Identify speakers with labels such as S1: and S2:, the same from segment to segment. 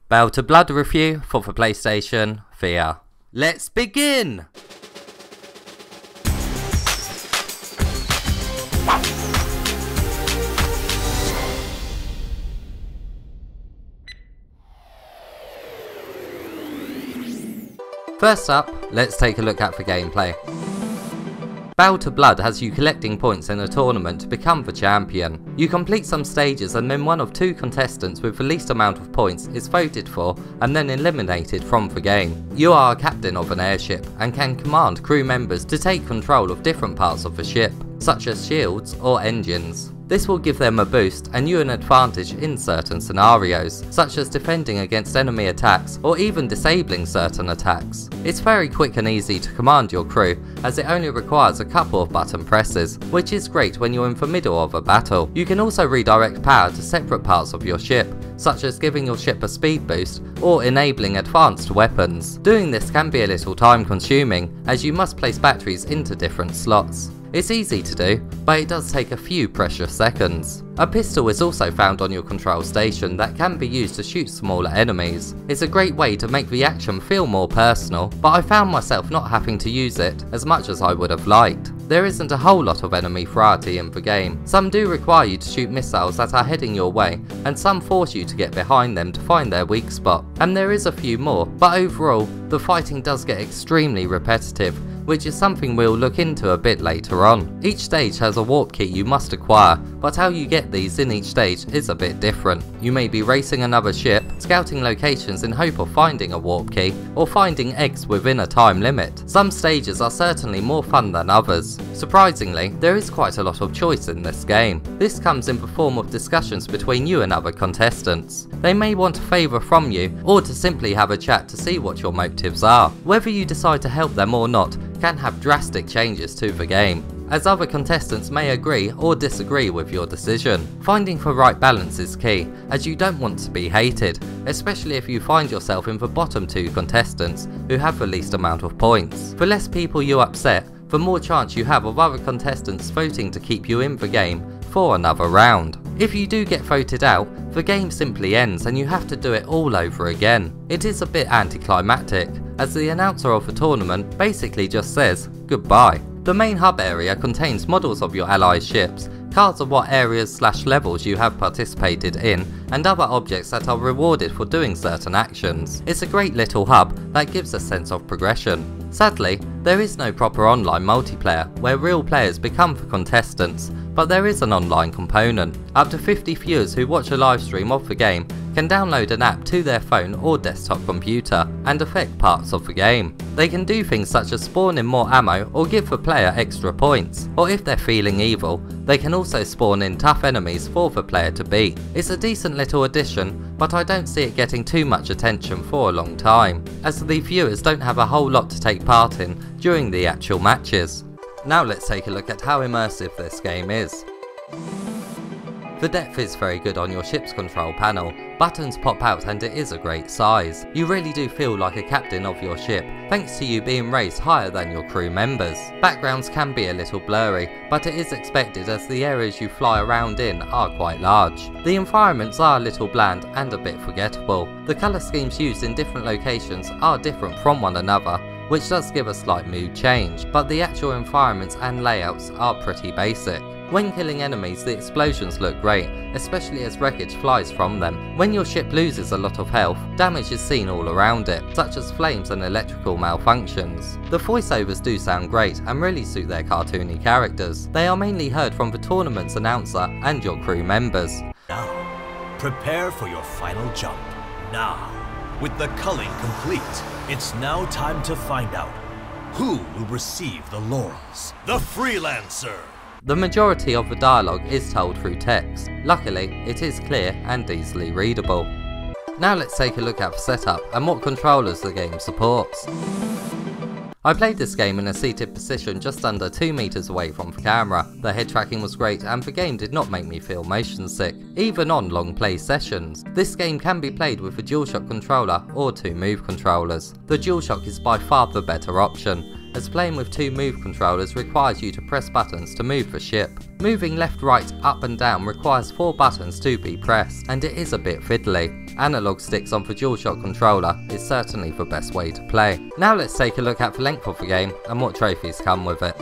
S1: Battle to Blood review for the PlayStation VR. Let's begin! First up, let's take a look at the gameplay. Battle to Blood has you collecting points in a tournament to become the champion. You complete some stages and then one of two contestants with the least amount of points is voted for and then eliminated from the game. You are a captain of an airship and can command crew members to take control of different parts of the ship, such as shields or engines. This will give them a boost and you an advantage in certain scenarios, such as defending against enemy attacks or even disabling certain attacks. It's very quick and easy to command your crew, as it only requires a couple of button presses, which is great when you're in the middle of a battle. You can also redirect power to separate parts of your ship, such as giving your ship a speed boost or enabling advanced weapons. Doing this can be a little time consuming, as you must place batteries into different slots. It's easy to do, but it does take a few precious seconds. A pistol is also found on your control station that can be used to shoot smaller enemies. It's a great way to make the action feel more personal, but I found myself not having to use it as much as I would have liked. There isn't a whole lot of enemy variety in the game. Some do require you to shoot missiles that are heading your way, and some force you to get behind them to find their weak spot. And there is a few more, but overall, the fighting does get extremely repetitive, which is something we'll look into a bit later on. Each stage has a warp key you must acquire, but how you get these in each stage is a bit different. You may be racing another ship, scouting locations in hope of finding a warp key, or finding eggs within a time limit. Some stages are certainly more fun than others. Surprisingly, there is quite a lot of choice in this game. This comes in the form of discussions between you and other contestants. They may want a favour from you, or to simply have a chat to see what your motives are. Whether you decide to help them or not can have drastic changes to the game, as other contestants may agree or disagree with your decision. Finding the right balance is key, as you don't want to be hated, especially if you find yourself in the bottom two contestants who have the least amount of points. The less people you upset, the more chance you have of other contestants voting to keep you in the game for another round. If you do get voted out, the game simply ends and you have to do it all over again. It is a bit anticlimactic, as the announcer of the tournament basically just says goodbye. The main hub area contains models of your allies' ships, cards of what areas/levels you have participated in, and other objects that are rewarded for doing certain actions. It's a great little hub that gives a sense of progression. Sadly, there is no proper online multiplayer where real players become the contestants, but there is an online component. Up to 50 viewers who watch a live stream of the game can download an app to their phone or desktop computer and affect parts of the game. They can do things such as spawn in more ammo or give the player extra points, or if they're feeling evil, they can also spawn in tough enemies for the player to beat. It's a decent little addition, but I don't see it getting too much attention for a long time, as the viewers don't have a whole lot to take part in during the actual matches. Now let's take a look at how immersive this game is. The depth is very good on your ship's control panel, buttons pop out and it is a great size. You really do feel like a captain of your ship, thanks to you being raised higher than your crew members. Backgrounds can be a little blurry, but it is expected as the areas you fly around in are quite large. The environments are a little bland and a bit forgettable. The colour schemes used in different locations are different from one another, which does give a slight mood change, but the actual environments and layouts are pretty basic. When killing enemies, the explosions look great, especially as wreckage flies from them. When your ship loses a lot of health, damage is seen all around it, such as flames and electrical malfunctions. The voiceovers do sound great and really suit their cartoony characters. They are mainly heard from the tournament's announcer and your crew members.
S2: Now, prepare for your final jump. Now, with the culling complete, it's now time to find out who will receive the laurels. The Freelancer!
S1: The majority of the dialogue is told through text. Luckily, it is clear and easily readable. Now let's take a look at the setup and what controllers the game supports. I played this game in a seated position just under 2 meters away from the camera. The head tracking was great and the game did not make me feel motion sick, even on long play sessions. This game can be played with a DualShock controller or 2 Move controllers. The DualShock is by far the better option, as playing with 2 Move controllers requires you to press buttons to move the ship. Moving left, right, up and down requires 4 buttons to be pressed, and it is a bit fiddly. analog sticks on the DualShock controller is certainly the best way to play. Now let's take a look at the length of the game and what trophies come with it.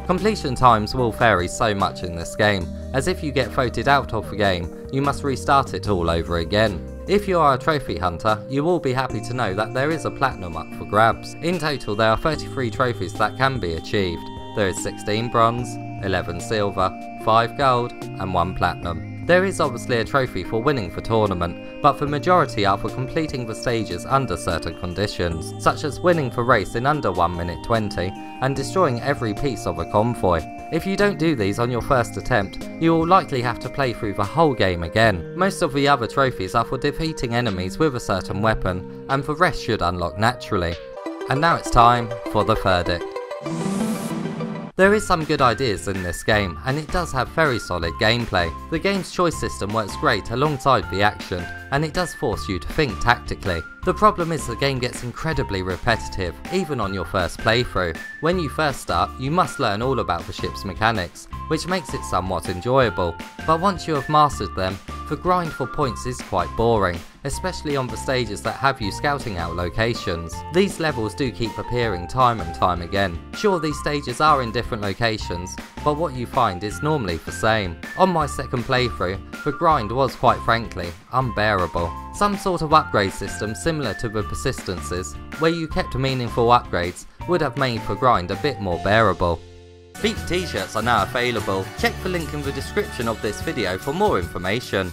S1: Completion times will vary so much in this game, as if you get voted out of the game, you must restart it all over again. If you are a trophy hunter, you will be happy to know that there is a platinum up for grabs. In total there are 33 trophies that can be achieved. There is 16 bronze, 11 silver, 5 gold and 1 platinum. There is obviously a trophy for winning the tournament, but the majority are for completing the stages under certain conditions, such as winning the race in under 1 minute 20 and destroying every piece of a convoy. If you don't do these on your first attempt, you will likely have to play through the whole game again. Most of the other trophies are for defeating enemies with a certain weapon, and the rest should unlock naturally. And now it's time for the verdict. There is some good ideas in this game, and it does have very solid gameplay. The game's choice system works great alongside the action, and it does force you to think tactically. The problem is the game gets incredibly repetitive, even on your first playthrough. When you first start, you must learn all about the ship's mechanics, which makes it somewhat enjoyable, but once you have mastered them, the grind for points is quite boring, especially on the stages that have you scouting out locations. These levels do keep appearing time and time again. Sure, these stages are in different locations, but what you find is normally the same. On my second playthrough, the grind was quite frankly unbearable. Some sort of upgrade system similar to the persistences, where you kept meaningful upgrades, would have made the grind a bit more bearable. These t-shirts are now available. Check the link in the description of this video for more information.